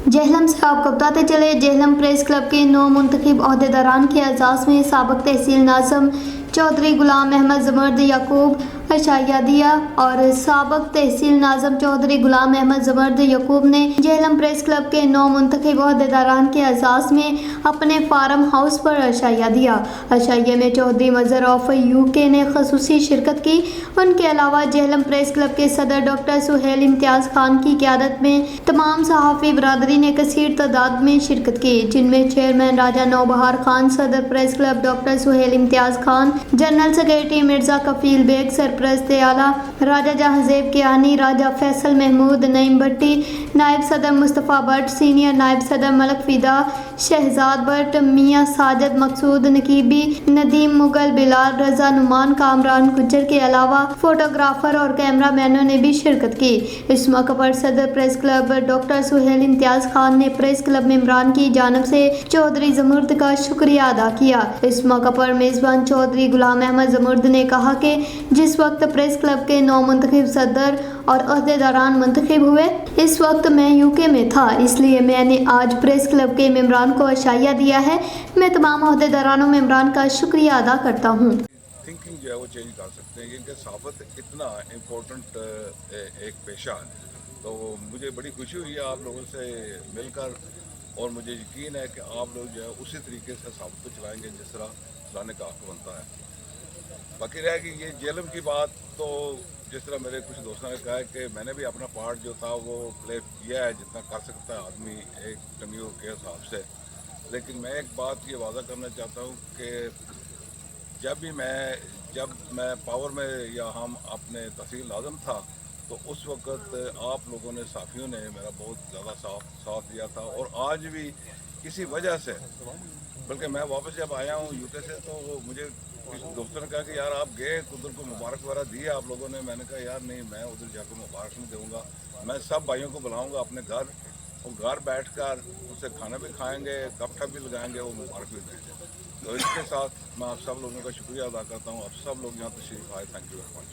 जहलम से आपको बताते चले, जहलम प्रेस क्लब के 9 मुंतखब अहदेदारान के एजाज़ में साबिक़ तहसील नाज़िम चौधरी गुलाम अहमद ज़मर्द याकूब अशायादिया और साबिक़ तहसील नाज़िम चौधरी गुलाम अहमद ज़मर्द याकूब ने जहलम प्रेस क्लब के 9 मुंतखब अहदेदारान के एजाज़ में अपने फार्म हाउस पर अशाया दिया। अशाया में चौधरी मज़र ऑफ यूके ने खसूसी शिरकत की। उनके अलावा जहलम प्रेस क्लब के सदर डॉक्टर सुहेल इम्तियाज़ खान की क़यादत में तमाम सहाफ़ी बरादरी ने कसीर तादाद में शिरकत की, जिनमें चेयरमैन राजा नौबहार खान, सदर प्रेस क्लब डॉक्टर सुहेल इम्तियाज़ खान, जनरल सेक्रेटरी मिर्ज़ा कफील बेग, सरपरस्त आला राजा जहांजेब कियानी, राजा फैसल महमूद, नईम भट्टी, नायब सदर मुस्तफ़ा भट्ट, सीनियर नायब सदर मलक फ़िदा, शहजाद भट्ट, मियाँ साजिद मकसूद, नकीबी नदीम मुगल, बिलाल रज़ा, नुमान, कामरान गुज्जर के अलावा फोटोग्राफर और कैमरा मैनों ने भी शिरकत की। इस मौके पर सदर प्रेस क्लब डॉक्टर सुहेल इम्तियाज़ खान ने प्रेस क्लब मेंबरान की जानब से चौधरी ज़मर्द का शुक्रिया अदा किया। इस मौके पर मेज़बान चौधरी गुलाम अहमद ज़मर्द ने कहा कि जिस वक्त प्रेस क्लब के 9 मुंतखब सदर और अहदेदारान मुंतखब हुए, इस वक्त मैं यूके में था, इसलिए मैंने आज प्रेस क्लब के मेंबरान को अशाया दिया है। मैं तमाम अहदेदारानों मेंबरान का शुक्रिया अदा करता हूँ। थिंकिंग जो है वो चेंज कर सकते हैं, क्योंकि सहाफ़त इतना इम्पोर्टेंट एक पेशा है। तो मुझे बड़ी खुशी हुई है आप लोगों से मिलकर, और मुझे यकीन है कि आप लोग जो है उसी तरीके से सहाफ़त को चलाएँगे जिस तरह चलाने का हक़ बनता है। बाकी रह गई ये जेलम की बात, तो जिस तरह मेरे कुछ दोस्तों ने कहा है कि मैंने भी अपना पार्ट जो था वो प्ले किया है जितना कर सकता है आदमी एक टेन्योर के हिसाब से। लेकिन मैं एक बात ये वादा करना चाहता हूँ कि जब मैं पावर में या हम अपने तहसील नाज़िम था, तो उस वक़्त आप लोगों ने, साथियों ने मेरा बहुत ज़्यादा साथ दिया था। और आज भी किसी वजह से, बल्कि मैं वापस जब आया हूँ यूके से, तो मुझे कुछ दोस्तों ने कहा कि यार आप गए उधर को मुबारक वगैरह दिए आप लोगों ने। मैंने कहा यार नहीं, मैं उधर जाकर मुबारक नहीं दूँगा, मैं सब भाइयों को बुलाऊँगा अपने घर, और घर बैठ कर उससे खाना भी खाएँगे, गप शप भी लगाएँगे, वो मुबारक भी देंगे। तो इसके साथ मैं आप सब लोगों का शुक्रिया अदा करता हूँ। आप सब लोग यहाँ तशरीफ़ आए, थैंक यू वेरी मच।